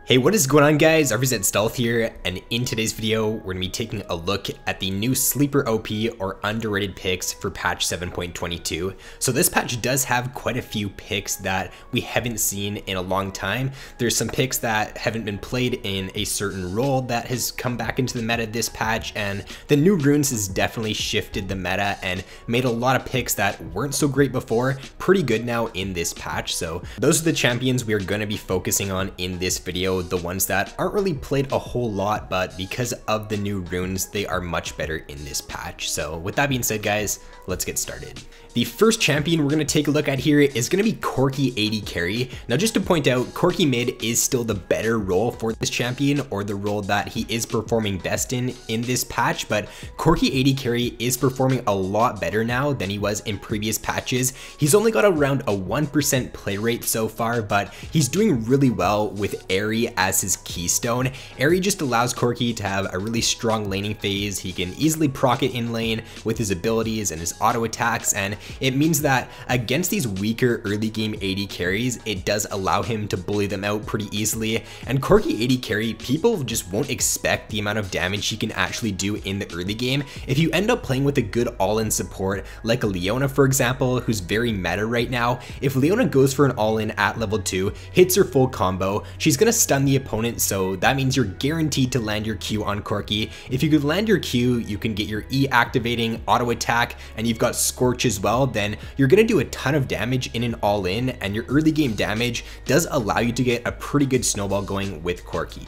Hey, what is going on guys? RvzStealth here, and in today's video, we're going to be taking a look at the new sleeper OP or underrated picks for patch 7.22. So this patch does have quite a few picks that we haven't seen in a long time. There's some picks that haven't been played in a certain role that has come back into the meta this patch, and the new runes has definitely shifted the meta and made a lot of picks that weren't so great before pretty good now in this patch. So those are the champions we are going to be focusing on in this video. The ones that aren't really played a whole lot, but because of the new runes, they are much better in this patch. So with that being said, guys, let's get started. The first champion we're going to take a look at here is going to be Corki AD carry. Now, just to point out, Corki mid is still the better role for this champion, or the role that he is performing best in this patch, but Corki AD carry is performing a lot better now than he was in previous patches. He's only got around a 1% play rate so far, but he's doing really well with Airy as his keystone. Airy just allows Corki to have a really strong laning phase. He can easily proc it in lane with his abilities and his auto attacks, and it means that against these weaker early game AD carries, it does allow him to bully them out pretty easily. And Corki AD carry, people just won't expect the amount of damage he can actually do in the early game. If you end up playing with a good all-in support like a Leona, for example, who's very meta right now, if Leona goes for an all-in at level 2, hits her full combo, she's gonna stun the opponent, so that means you're guaranteed to land your Q on Corki. If you could land your Q, you can get your E activating auto attack, and you've got Scorch as well, then you're gonna do a ton of damage in an all-in, and your early game damage does allow you to get a pretty good snowball going with Corki.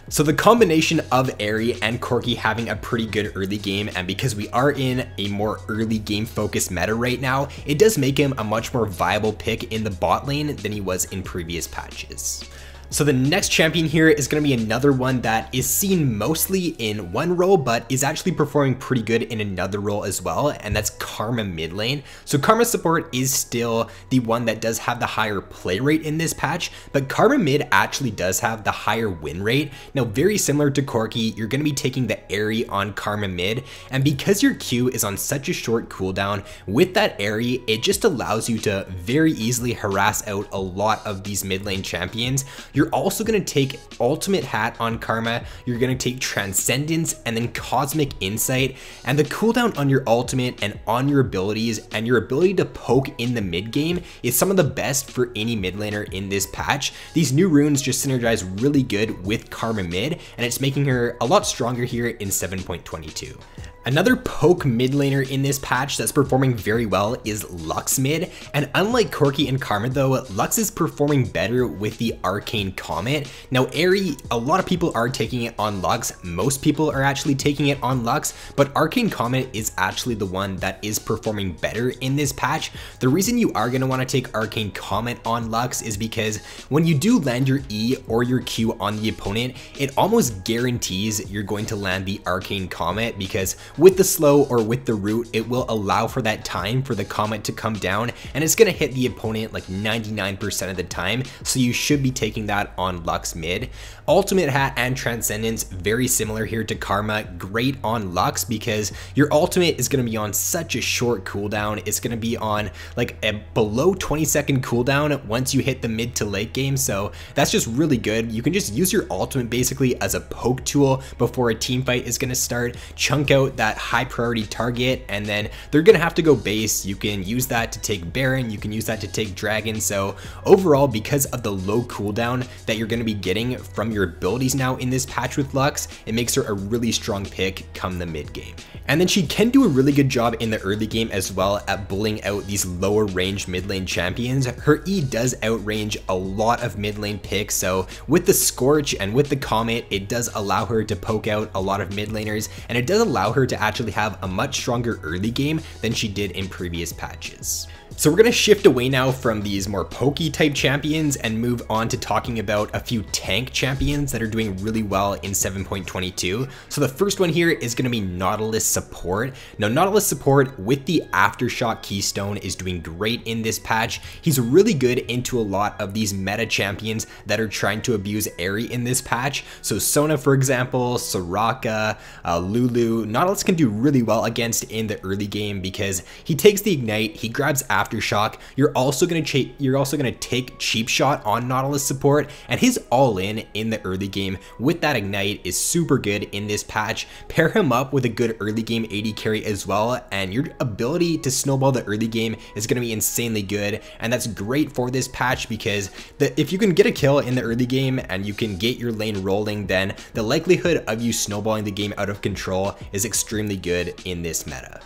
So the combination of Airy and Corki having a pretty good early game, and because we are in a more early game focused meta right now, it does make him a much more viable pick in the bot lane than he was in previous patches. So the next champion here is going to be another one that is seen mostly in one role, but is actually performing pretty good in another role as well, and that's Karma mid lane. So Karma support is still the one that does have the higher play rate in this patch, but Karma mid actually does have the higher win rate. Now, very similar to Corki, you're going to be taking the Airy on Karma mid, and because your Q is on such a short cooldown, with that Airy, it just allows you to very easily harass out a lot of these mid lane champions. You're also going to take Ultimate Hat on Karma, you're going to take Transcendence, and then Cosmic Insight, and the cooldown on your ultimate and on your abilities and your ability to poke in the mid game is some of the best for any mid laner in this patch. These new runes just synergize really good with Karma mid, and it's making her a lot stronger here in 7.22. Another poke mid laner in this patch that's performing very well is Lux mid, and unlike Corki and Karma though, Lux is performing better with the Arcane Comet. Now Airy, a lot of people are taking it on Lux, most people are actually taking it on Lux, but Arcane Comet is actually the one that is performing better in this patch. The reason you are going to want to take Arcane Comet on Lux is because when you do land your E or your Q on the opponent, it almost guarantees you're going to land the Arcane Comet, because with the slow or with the root, it will allow for that time for the comet to come down, and it's going to hit the opponent like 99% of the time, so you should be taking that on Lux mid. Ultimate Hat and Transcendence, very similar here to Karma, great on Lux because your ultimate is going to be on such a short cooldown. It's going to be on like a below 20-second cooldown once you hit the mid to late game, so that's just really good. You can just use your ultimate basically as a poke tool before a team fight is going to start, chunk out that high priority target, and then they're going to have to go base. You can use that to take Baron, you can use that to take Dragon. So overall, because of the low cooldown that you're going to be getting from your abilities now in this patch with Lux, it makes her a really strong pick come the mid game. And then she can do a really good job in the early game as well at bullying out these lower range mid lane champions. Her E does outrange a lot of mid lane picks, so with the Scorch and with the Comet, it does allow her to poke out a lot of mid laners, and it does allow her to actually have a much stronger early game than she did in previous patches. So we're going to shift away now from these more pokey type champions and move on to talking about a few tank champions that are doing really well in 7.22. So the first one here is going to be Nautilus support. Now Nautilus support with the Aftershock keystone is doing great in this patch. He's really good into a lot of these meta champions that are trying to abuse Airy in this patch. So Sona, for example, Soraka, Lulu. Nautilus Nautilus can do really well against in the early game because he takes the Ignite, he grabs Aftershock, you're also gonna take Cheap Shot on Nautilus support, and his all-in in the early game with that Ignite is super good in this patch. Pair him up with a good early game AD carry as well, and your ability to snowball the early game is gonna be insanely good, and that's great for this patch because if you can get a kill in the early game and you can get your lane rolling, then the likelihood of you snowballing the game out of control is extremely good in this meta.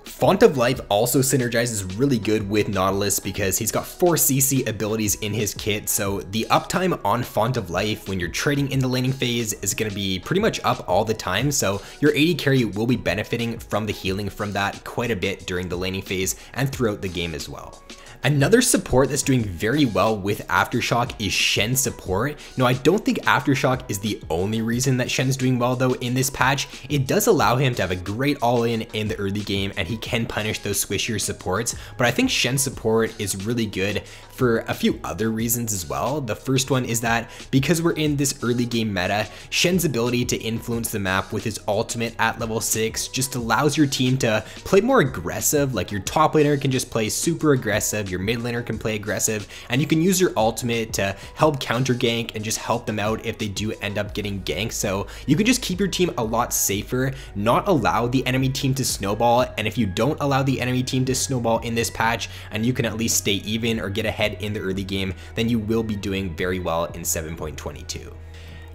Font of Life also synergizes really good with Nautilus because he's got 4 CC abilities in his kit, so the uptime on Font of Life when you're trading in the laning phase is going to be pretty much up all the time, so your AD carry will be benefiting from the healing from that quite a bit during the laning phase and throughout the game as well. Another support that's doing very well with Aftershock is Shen support. Now, I don't think Aftershock is the only reason that Shen's doing well though in this patch. It does allow him to have a great all-in in the early game and he can punish those squishier supports, but I think Shen support is really good for a few other reasons as well. The first one is that because we're in this early game meta, Shen's ability to influence the map with his ultimate at level 6 just allows your team to play more aggressive. Like your top laner can just play super aggressive, your mid laner can play aggressive, and you can use your ultimate to help counter gank and just help them out if they do end up getting ganked. So you can just keep your team a lot safer, not allow the enemy team to snowball, and if you don't allow the enemy team to snowball in this patch and you can at least stay even or get ahead in the early game, then you will be doing very well in 7.22.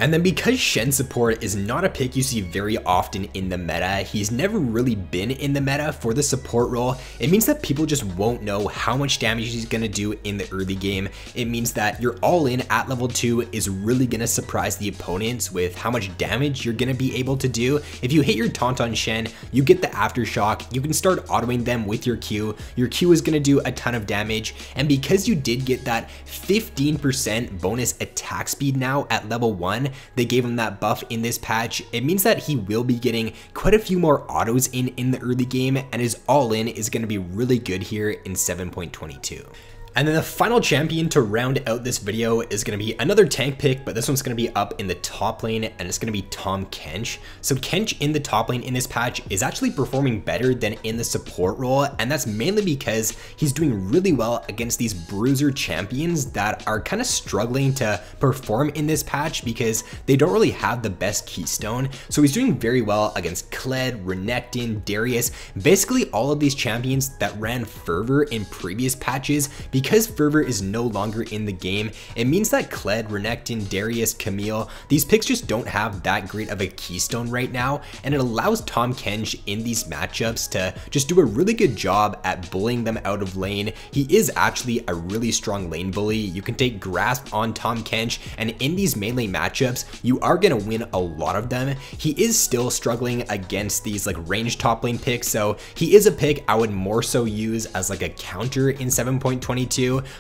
And then because Shen support is not a pick you see very often in the meta, he's never really been in the meta for the support role, it means that people just won't know how much damage he's going to do in the early game. It means that your all-in at level 2 is really going to surprise the opponents with how much damage you're going to be able to do. If you hit your taunt on Shen, you get the Aftershock, you can start autoing them with your Q is going to do a ton of damage, and because you did get that 15% bonus attack speed now at level 1, they gave him that buff in this patch, it means that he will be getting quite a few more autos in the early game, and his all-in is going to be really good here in 7.22. And then the final champion to round out this video is going to be another tank pick, but this one's going to be up in the top lane, and it's going to be Tahm Kench. So Kench in the top lane in this patch is actually performing better than in the support role, and that's mainly because he's doing really well against these bruiser champions that are kind of struggling to perform in this patch because they don't really have the best keystone. So he's doing very well against Kled, Renekton, Darius, basically all of these champions that ran Fervor in previous patches. Because Fervor is no longer in the game, it means that Kled, Renekton, Darius, Camille, these picks just don't have that great of a keystone right now, and it allows Tahm Kench in these matchups to just do a really good job at bullying them out of lane. He is actually a really strong lane bully. You can take Grasp on Tahm Kench, and in these melee matchups, you are going to win a lot of them. He is still struggling against these like range top lane picks, so he is a pick I would more so use as like a counter in 7.22.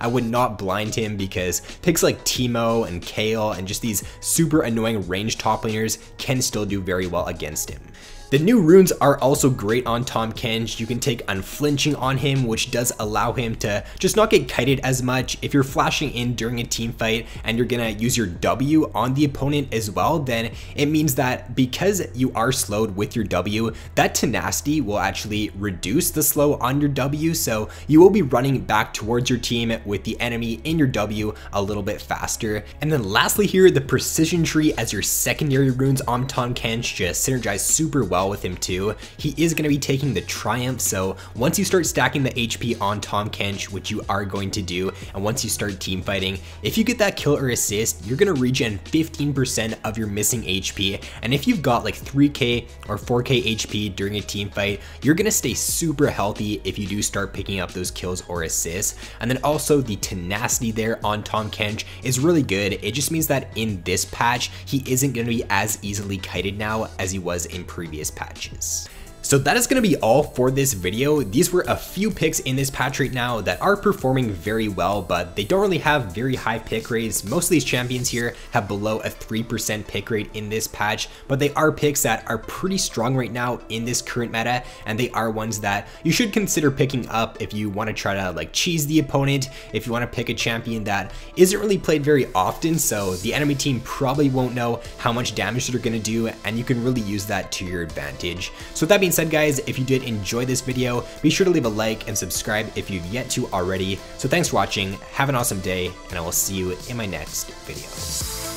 I would not blind him because picks like Teemo and Kale and just these super annoying range top laners can still do very well against him. The new runes are also great on Tahm Kench. You can take Unflinching on him, which does allow him to just not get kited as much. If you're flashing in during a team fight and you're gonna use your W on the opponent as well, then it means that because you are slowed with your W, that tenacity will actually reduce the slow on your W, so you will be running back towards your team with the enemy in your W a little bit faster. And then lastly here, the Precision Tree as your secondary runes on Tahm Kench just synergize super well with him too. He is going to be taking the Triumph, so once you start stacking the HP on Tahm Kench, which you are going to do, and once you start team fighting, if you get that kill or assist, you're going to regen 15% of your missing HP, and if you've got like 3k or 4k HP during a team fight, you're going to stay super healthy if you do start picking up those kills or assists. And then also the tenacity there on Tahm Kench is really good. It just means that in this patch, he isn't going to be as easily kited now as he was in previous patches. So that is going to be all for this video. These were a few picks in this patch right now that are performing very well, but they don't really have very high pick rates. Most of these champions here have below a 3% pick rate in this patch, but they are picks that are pretty strong right now in this current meta, and they are ones that you should consider picking up if you want to try to like cheese the opponent, if you want to pick a champion that isn't really played very often, so the enemy team probably won't know how much damage they're going to do, and you can really use that to your advantage. So with that being said, guys, if you did enjoy this video, be sure to leave a like and subscribe if you've yet to already. So thanks for watching, have an awesome day, and I will see you in my next video.